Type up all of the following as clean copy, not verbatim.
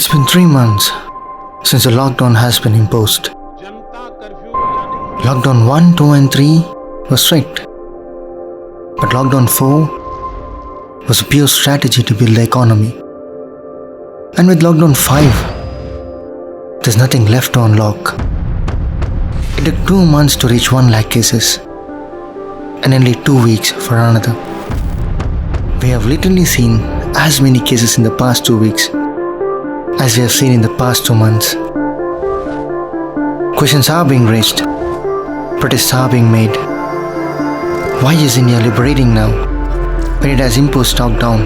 It's been 3 months since the lockdown has been imposed. Lockdown 1, 2 and 3 was strict. But lockdown 4 was a pure strategy to build the economy. And with lockdown 5, there's nothing left to unlock. It took 2 months to reach 1 lakh cases and only 2 weeks for another. We have literally seen as many cases in the past 2 weeks as we have seen in the past 2 months. Questions are being raised, protests are being made. Why is India liberating now when it has imposed lockdown,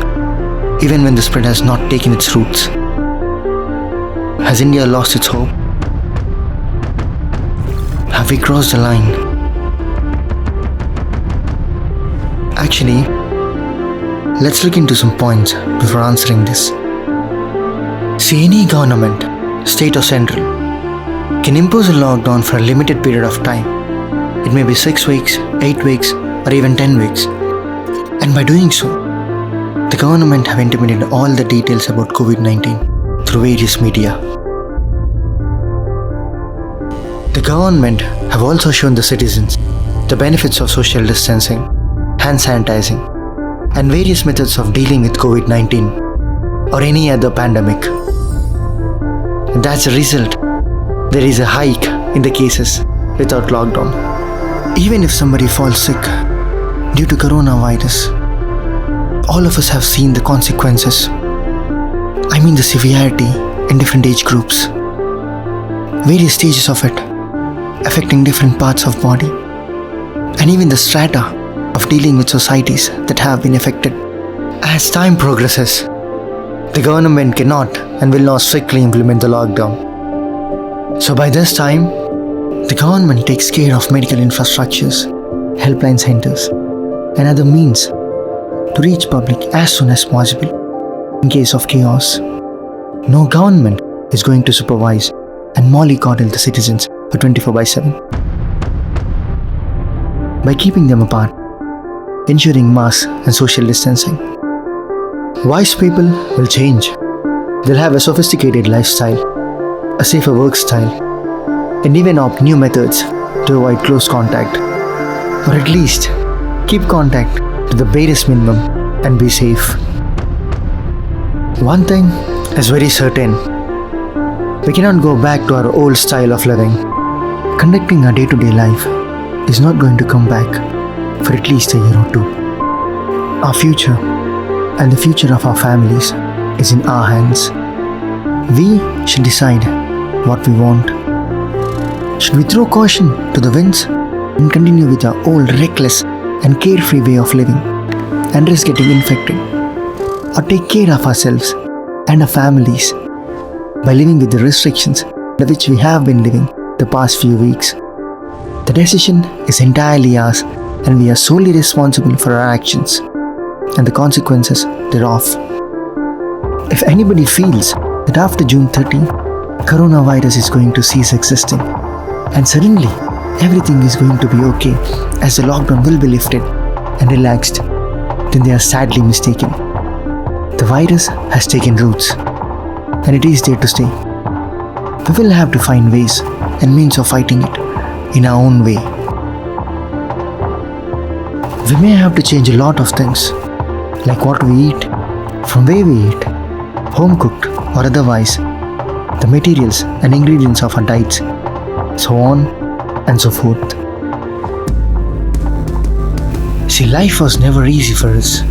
even when the spread has not taken its roots? Has India lost its hope? Have we crossed the line? Actually, let's look into some points before answering this. See, any government, state or central, can impose a lockdown for a limited period of time. It may be 6 weeks, 8 weeks, or even 10 weeks. And by doing so, the government have intimated all the details about COVID-19 through various media. The government have also shown the citizens the benefits of social distancing, hand sanitizing, and various methods of dealing with COVID-19 or any other pandemic. And that's the result. There is a hike in the cases without lockdown. Even if somebody falls sick due to coronavirus, all of us have seen the consequences. I mean the severity in different age groups, various stages of it, affecting different parts of body, and even the strata of dealing with societies that have been affected. As time progresses, the government cannot and will not strictly implement the lockdown. So by this time, the government takes care of medical infrastructures, helpline centers, and other means to reach public as soon as possible in case of chaos. No government is going to supervise and mollycoddle the citizens for 24/7. By keeping them apart, ensuring mask and social distancing, wise people will change. They'll have a sophisticated lifestyle, a safer work style, and even opt new methods to avoid close contact, or at least keep contact to the barest minimum and be safe. One thing is very certain: we cannot go back to our old style of living. Conducting our day-to-day life is not going to come back for at least a year or two. Our future and the future of our families is in our hands. We should decide what we want. Should we throw caution to the winds and continue with our old reckless and carefree way of living and risk getting infected, or take care of ourselves and our families by living with the restrictions under which we have been living the past few weeks? The decision is entirely ours, and we are solely responsible for our actions and the consequences thereof. If anybody feels that after June 30, coronavirus is going to cease existing and suddenly everything is going to be okay as the lockdown will be lifted and relaxed, then they are sadly mistaken. The virus has taken roots and it is there to stay. We will have to find ways and means of fighting it in our own way. We may have to change a lot of things, like what we eat, from where we eat, home cooked or otherwise, the materials and ingredients of our diets, so on and so forth. See, life was never easy for us.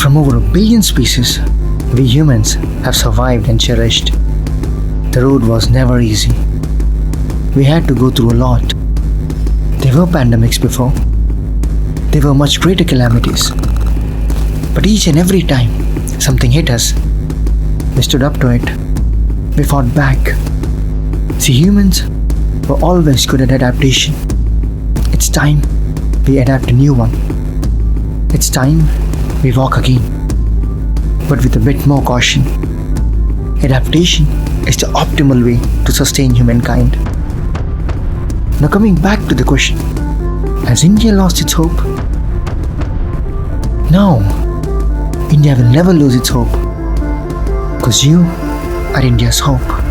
From over 1 billion species, we humans have survived and cherished. The road was never easy. We had to go through a lot. There were pandemics before. There were much greater calamities. But each and every time something hit us, we stood up to it. We fought back. See, humans were always good at adaptation. It's time we adapt a new one. It's time we walk again, but with a bit more caution. Adaptation is the optimal way to sustain humankind. Now coming back to the question, has India lost its hope? No, India will never lose its hope, because you are India's hope.